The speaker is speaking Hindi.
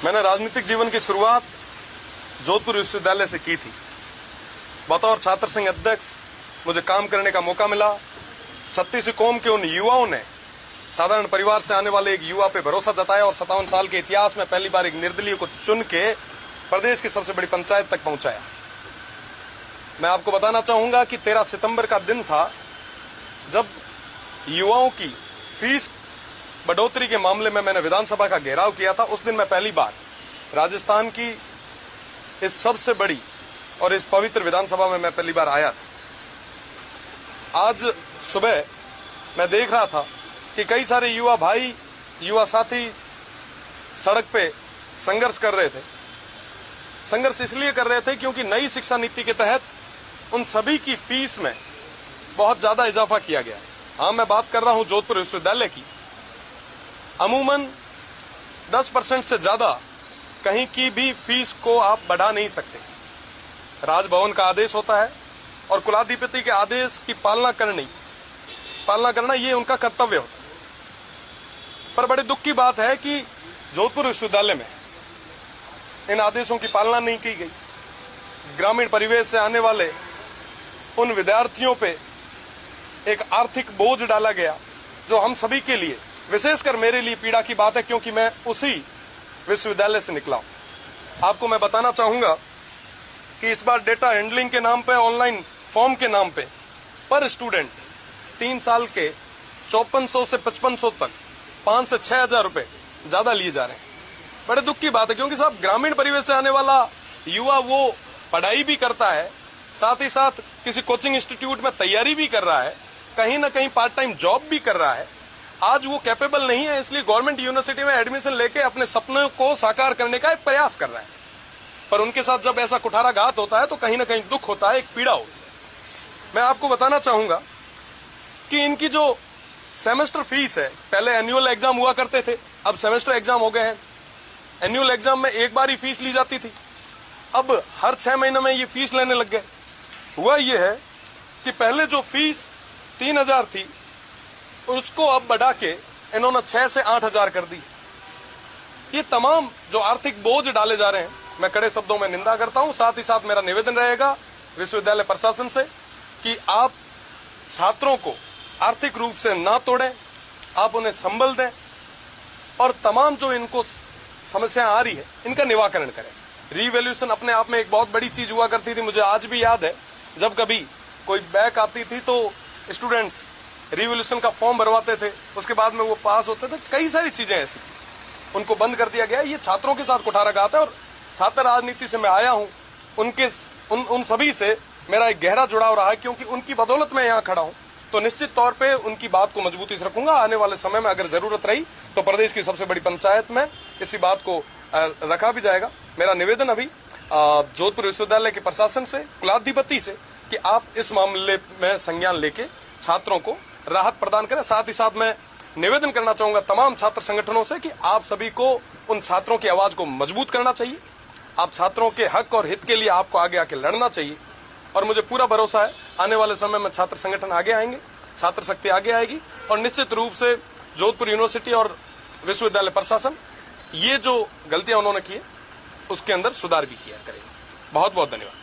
मैंने राजनीतिक जीवन की शुरुआत जोधपुर विश्वविद्यालय से की थी। बतौर छात्र संघ अध्यक्ष मुझे काम करने का मौका मिला। छत्तीसवीं कौम के उन युवाओं ने साधारण परिवार से आने वाले एक युवा पे भरोसा जताया और 57 साल के इतिहास में पहली बार एक निर्दलीय को चुन के प्रदेश की सबसे बड़ी पंचायत तक पहुंचाया। मैं आपको बताना चाहूंगा कि 13 सितंबर का दिन था जब युवाओं की फीस बढ़ोतरी के मामले में मैंने विधानसभा का घेराव किया था। उस दिन मैं पहली बार राजस्थान की इस सबसे बड़ी और इस पवित्र विधानसभा में मैं पहली बार आया था। आज सुबह मैं देख रहा था कि कई सारे युवा भाई, युवा साथी सड़क पे संघर्ष कर रहे थे। संघर्ष इसलिए कर रहे थे क्योंकि नई शिक्षा नीति के तहत उन सभी की फीस में बहुत ज्यादा इजाफा किया गया है। हाँ, मैं बात कर रहा हूं जोधपुर विश्वविद्यालय की। अमूमन 10% से ज्यादा कहीं की भी फीस को आप बढ़ा नहीं सकते। राजभवन का आदेश होता है और कुलाधिपति के आदेश की पालना करना ये उनका कर्तव्य होता है। पर बड़े दुख की बात है कि जोधपुर विश्वविद्यालय में इन आदेशों की पालना नहीं की गई। ग्रामीण परिवेश से आने वाले उन विद्यार्थियों पे एक आर्थिक बोझ डाला गया जो हम सभी के लिए, विशेषकर मेरे लिए पीड़ा की बात है क्योंकि मैं उसी विश्वविद्यालय से निकला हूं। आपको मैं बताना चाहूंगा कि इस बार डेटा हैंडलिंग के नाम पे, ऑनलाइन फॉर्म के नाम पे पर स्टूडेंट 3 साल के 5400 से 5500 तक 5 से 6 हजार रुपए ज्यादा लिए जा रहे हैं। बड़े दुख की बात है क्योंकि साहब ग्रामीण परिवेश से आने वाला युवा वो पढ़ाई भी करता है, साथ ही साथ किसी कोचिंग इंस्टीट्यूट में तैयारी भी कर रहा है, कहीं ना कहीं पार्ट टाइम जॉब भी कर रहा है। आज वो कैपेबल नहीं है, इसलिए गवर्नमेंट यूनिवर्सिटी में एडमिशन लेके अपने सपनों को साकार करने का एक प्रयास कर रहा है। पर उनके साथ जब ऐसा कुठाराघात होता है तो कहीं ना कहीं दुख होता है, एक पीड़ा होती है। मैं आपको बताना चाहूंगा कि इनकी जो सेमेस्टर फीस है, पहले एनुअल एग्जाम हुआ करते थे, अब सेमेस्टर एग्जाम हो गए हैं। एनुअल एग्जाम में एक बार ही फीस ली जाती थी, अब हर 6 महीने में ये फीस लेने लग गए। हुआ ये है कि पहले जो फीस 3000 थी उसको अब बढ़ा के इन्होंने 6 से 8000 कर दी। ये तमाम जो आर्थिक बोझ डाले जा रहे हैं, मैं कड़े शब्दों में निंदा करता हूं। साथ ही साथ मेरा निवेदन रहेगा विश्वविद्यालय प्रशासन से कि आप छात्रों को आर्थिक रूप से ना तोड़ें, आप उन्हें संबल दें और तमाम जो इनको समस्याएं आ रही है इनका निवारण करें। रीवैल्यूएशन अपने आप में एक बहुत बड़ी चीज हुआ करती थी। मुझे आज भी याद है जब कभी कोई बैक आती थी तो स्टूडेंट्स रिवोल्यूशन का फॉर्म भरवाते थे, उसके बाद में वो पास होते थे। कई सारी चीजें ऐसी थी, उनको बंद कर दिया गया। ये छात्रों के साथ कुठाराघात है और छात्र राजनीति से मैं आया हूं, उन सभी से मेरा एक गहरा जुड़ाव रहा है क्योंकि उनकी बदौलत मैं यहाँ खड़ा हूं। तो निश्चित तौर पे उनकी बात को मजबूती से रखूंगा। आने वाले समय में अगर जरूरत रही तो प्रदेश की सबसे बड़ी पंचायत में इसी बात को रखा भी जाएगा। मेरा निवेदन अभी जोधपुर विश्वविद्यालय के प्रशासन से, कुलाधिपति से कि आप इस मामले में संज्ञान लेके छात्रों को राहत प्रदान करें। साथ ही साथ मैं निवेदन करना चाहूंगा तमाम छात्र संगठनों से कि आप सभी को उन छात्रों की आवाज को मजबूत करना चाहिए। आप छात्रों के हक और हित के लिए आपको आगे आके लड़ना चाहिए और मुझे पूरा भरोसा है आने वाले समय में छात्र संगठन आगे आएंगे, छात्र शक्ति आगे आएगी और निश्चित रूप से जोधपुर यूनिवर्सिटी और विश्वविद्यालय प्रशासन ये जो गलतियां उन्होंने की उसके अंदर सुधार भी किया करेगा। बहुत बहुत धन्यवाद।